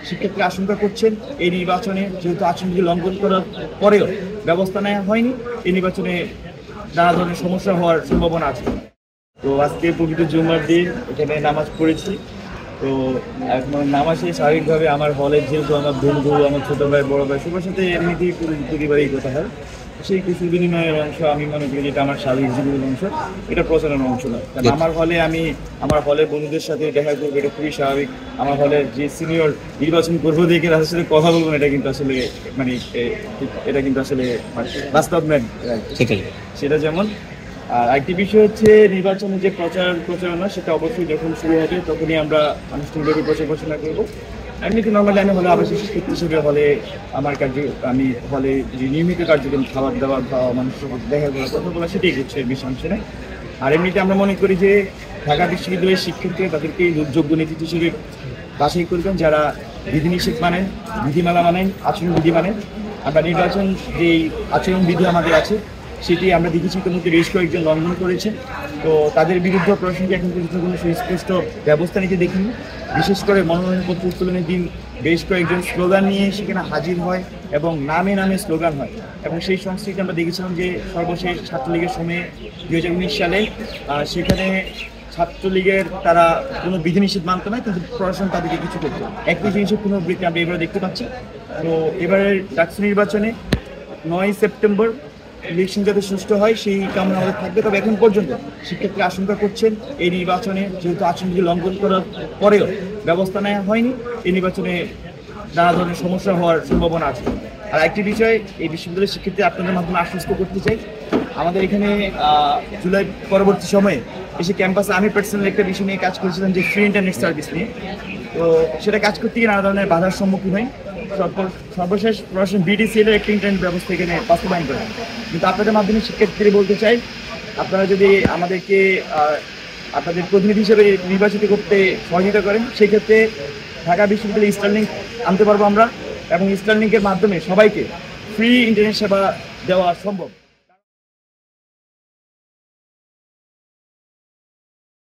শিক্ষার্থীরা আশঙ্কা করছেন এই নির্বাচনে যেহেতু আচরণবিধি লঙ্ঘন করার পরেও ব্যবস্থা নেওয়া হয়নি, এই নির্বাচনে নানা ধরনের সমস্যা হওয়ার সম্ভাবনা আছে। তো আজকে পবিত্র জুম্মার দিন এখানে নামাজ পড়েছি। তো এখন নামাজে স্বাভাবিকভাবে আমার হলের যেহেতু আমার বন্ধু, আমার ছোট ভাই, বড় ভাই সবার সাথে এমনিতেই প্রতিবারই কথা হয়, সেই কুশল বিনিময়ের অংশ আমি মনে করি যেটা আমার স্বাভাবিক জীবনের অংশ, এটা প্রচারণার অংশ নয়। কারণ আমার হলে আমি আমার হলের বন্ধুদের সাথে দেখা করবো, এটা খুবই স্বাভাবিক। আমার হলের যে সিনিয়র নির্বাচন করবো দেখে তাদের সাথে কথা বলবো, এটা কিন্তু আসলে মানে এটা কিন্তু আসলে বাস্তব নয়। সেটা যেমন। আর একটি বিষয় হচ্ছে নির্বাচনের যে প্রচারণা, সেটা অবশ্যই যখন শুরু হবে তখনই আমরা আনুষ্ঠানিকভাবে প্রচারণা করবো। এমনিতে নর্মালি আমি হলে আবাসিক শিক্ষার্থী হিসেবে হলে আমার আমি হলে যে নিয়মিত কার্যক্রম, খাবার দাবার খাওয়া, মানুষের সাথে দেখা করা, কথা বলা, সেটাই হচ্ছে বেশি অংশ নেই। আর এমনিতে আমরা মনে করি যে ঢাকা বিশ্ববিদ্যালয়ের শিক্ষার্থীরা তাদেরকে যোগ্য নেতৃত্ব হিসেবে বাছাই করবেন, যারা বিধিনিষেধ মানেন, বিধিমালা মানেন, আচরণবিধি মানেন। আমরা নির্বাচন যেই আচরণবিধি আমাদের আছে সেটি আমরা দেখেছি ইতিমধ্যে বেশ কয়েকজন লঙ্ঘন করেছে। তো তাদের বিরুদ্ধে প্রশাসনকে এখন পর্যন্ত কোনো সুস্পষ্ট ব্যবস্থা নিতে দেখিনি। বিশেষ করে মনোনয়নপত্র উত্তোলনের দিন বেশ কয়েকজন স্লোগান নিয়ে সেখানে হাজির হয় এবং নামে নামে স্লোগান হয়। এবং সেই সংস্কৃতি আমরা দেখেছিলাম যে সর্বশেষ ছাত্রলীগের সময়ে 2019 সালে সেখানে ছাত্রলীগের তারা কোনো বিধিনিষেধ মানত না, কিন্তু প্রশাসন তাদেরকে কিছু করতো। একই জিনিসের পুনরাবৃত্তি আমরা এবারে দেখতে পাচ্ছি। তো এবারের ডাকসু নির্বাচনে 9 সেপ্টেম্বর ইলেকশন যাতে সুষ্ঠু হয় সেই কামনা আমাদের থাকবে। তবে এখন পর্যন্ত শিক্ষার্থীরা আশঙ্কা করছেন এই নির্বাচনে যেহেতু আচরণবিধি লঙ্ঘন করার পরেও ব্যবস্থা নেওয়া হয়নি, এই নির্বাচনে নানা ধরনের সমস্যা হওয়ার সম্ভাবনা আছে। আর একটি বিষয় এই বিশ্ববিদ্যালয়ের শিক্ষার্থী আপনাদের মাধ্যমে আশ্বস্ত করতে চাই, আমাদের এখানে জুলাই পরবর্তী সময়ে এসে ক্যাম্পাসে আমি পার্সোনাল একটা বিষয় নিয়ে কাজ করেছিলাম যে ফ্রি ইন্টারনেট সার্ভিস নিয়ে। তো সেটা কাজ করতে গিয়ে নানা ধরনের বাধার সম্মুখীন হয়। সর্বশেষ প্রশাসন BDCL এর একটা ইন্টারনেট ব্যবস্থা এখানে বাস্তবায়ন করে। কিন্তু আপনাদের মাধ্যমে শিক্ষার্থীদের বলতে চাই, আপনারা যদি আমাদেরকে আপনাদের প্রতিনিধি হিসেবে নির্বাচিত করতে সহযোগিতা করেন, সেক্ষেত্রে ঢাকা বিশ্ববিদ্যালয়ে স্টারলিংক আনতে পারবো আমরা, এবং স্টারলিংকের মাধ্যমে সবাইকে ফ্রি ইন্টারনেট সেবা দেওয়া সম্ভব।